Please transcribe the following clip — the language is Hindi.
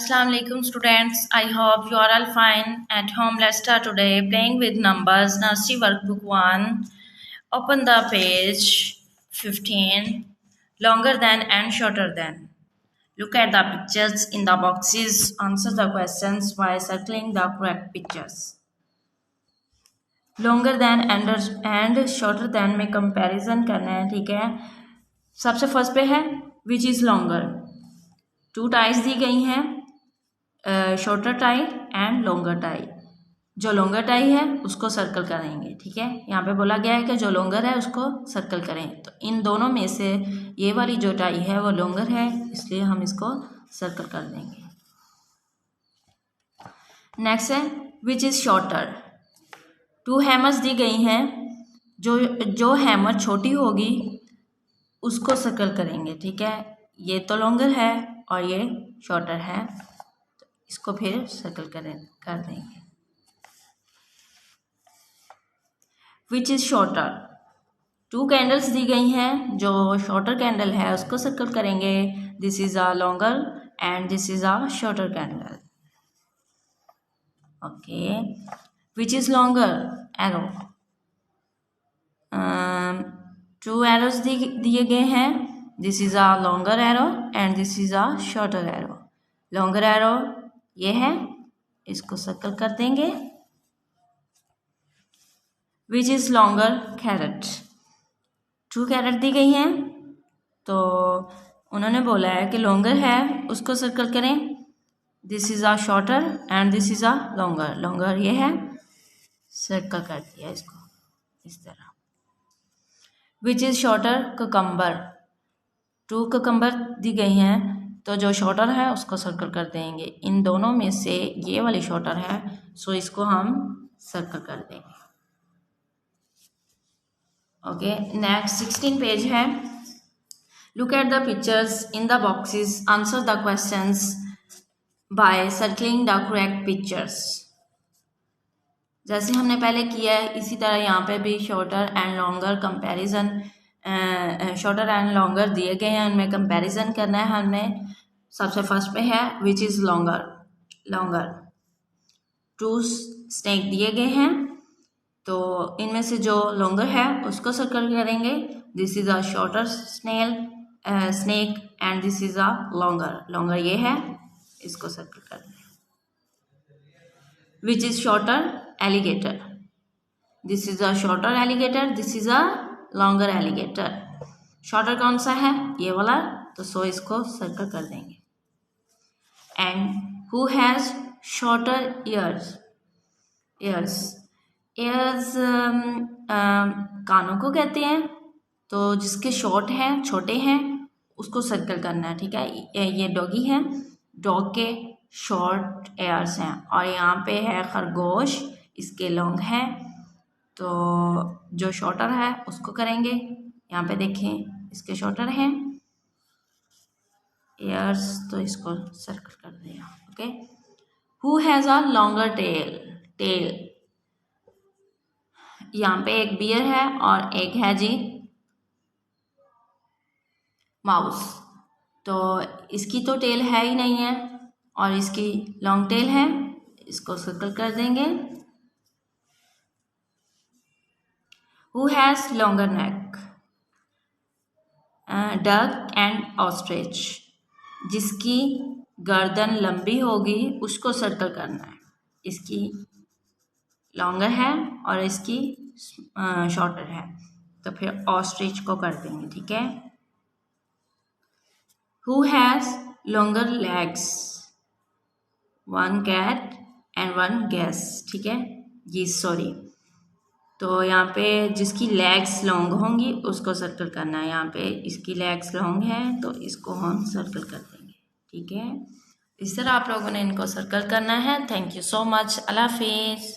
Assalamu alaikum students. I hope you are all fine at home. Let's start today playing with numbers. Nursery workbook 1. Open the page 15. Longer than and shorter than. Look at the pictures in the boxes. Answer the questions by circling the correct pictures. Longer than and shorter than में comparison करना है, ठीक है। सबसे फर्स्ट पे है which is longer. 2 टाइज दी गई हैं, shorter tie and longer tie. जो लॉन्गर टाई है उसको सर्कल करेंगे, ठीक है। यहाँ पे बोला गया है कि जो लॉन्गर है उसको सर्कल करें, तो इन दोनों में से ये वाली जो टाई है वो लॉन्गर है, इसलिए हम इसको सर्कल कर देंगे। नेक्स्ट है विच इज़ शॉर्टर। 2 हैमर्स दी गई हैं, जो हैमर छोटी होगी उसको सर्कल करेंगे, ठीक है। ये तो लॉन्गर है और ये शॉर्टर है, तो इसको फिर सर्कल कर देंगे। Which is shorter. 2 कैंडल्स दी गई हैं, जो शॉर्टर कैंडल है उसको सर्कल करेंगे। This is a longer and this is a shorter candle. Okay, which is longer. Arrow. 2 arrows दिए गए हैं। This is a longer arrow and this is a shorter arrow. Longer arrow ये है, इसको सर्कल कर देंगे। Which is longer carrot. 2 carrot दी गई हैं, तो उन्होंने बोला है कि लॉन्गर है उसको सर्कल करें। This is a shorter and this is a longer. Longer ये है, सर्कल कर दिया इसको इस तरह। Which is shorter cucumber. 2 cucumber दी गई हैं, तो जो शॉर्टर है उसको सर्कल कर देंगे। इन दोनों में से ये वाली शॉर्टर है, सो इसको हम सर्कल कर देंगे। ओके, नेक्स्ट 16 पेज है। Look at the pictures in the boxes. Answer the questions bye circling the correct pictures. जैसे हमने पहले किया है इसी तरह यहाँ पे भी shorter and longer comparison, shorter and longer दिए गए हैं, उनमें कंपैरिजन करना है हमें। सबसे फर्स्ट पे है विच इज़ लॉन्गर। लॉन्गर 2 स्नेक दिए गए हैं, तो इनमें से जो लॉन्गर है उसको सर्कल करेंगे। This is a shorter snake and this is a longer. Longer ये है, इसको सर्कल कर दें। विच is shorter alligator. This is a shorter alligator, this is a longer alligator. Shorter कौन सा है, ये वाला, तो सो इसको सर्कल कर देंगे। And who has shorter years. Years कानों को कहते हैं, तो जिसके शॉर्ट हैं, छोटे हैं, उसको सर्कल करना है, ठीक है। ये डॉगी है, डॉग के शॉर्ट एयर्स हैं। और यहाँ पे है खरगोश, इसके लॉन्ग हैं, तो जो शॉर्टर है उसको करेंगे। यहाँ पे देखें इसके शॉर्टर हैं एयर्स, तो इसको सर्कल कर दिया। Okay, who has a longer tail. यहाँ पे एक बियर है और एक है जी माउस, तो इसकी तो टेल है ही नहीं है और इसकी लॉन्ग टेल है, इसको सर्कल कर देंगे। Who has longer neck. Duck and ostrich. जिसकी गर्दन लंबी होगी उसको सर्कल करना है। इसकी लॉन्गर है और इसकी शॉर्टर है, तो फिर ऑस्ट्रिच को कर देंगे, ठीक है। Who has longer legs. 1 cat and 1 gas, ठीक है जी, सॉरी। तो यहाँ पे जिसकी लेग्स लॉन्ग होंगी उसको सर्कल करना है। यहाँ पे इसकी लेग्स लॉन्ग है, तो इसको हम सर्कल कर देंगे, ठीक है। इस तरह आप लोगों ने इनको सर्कल करना है। Thank you so much. अल्लाह हाफिज़।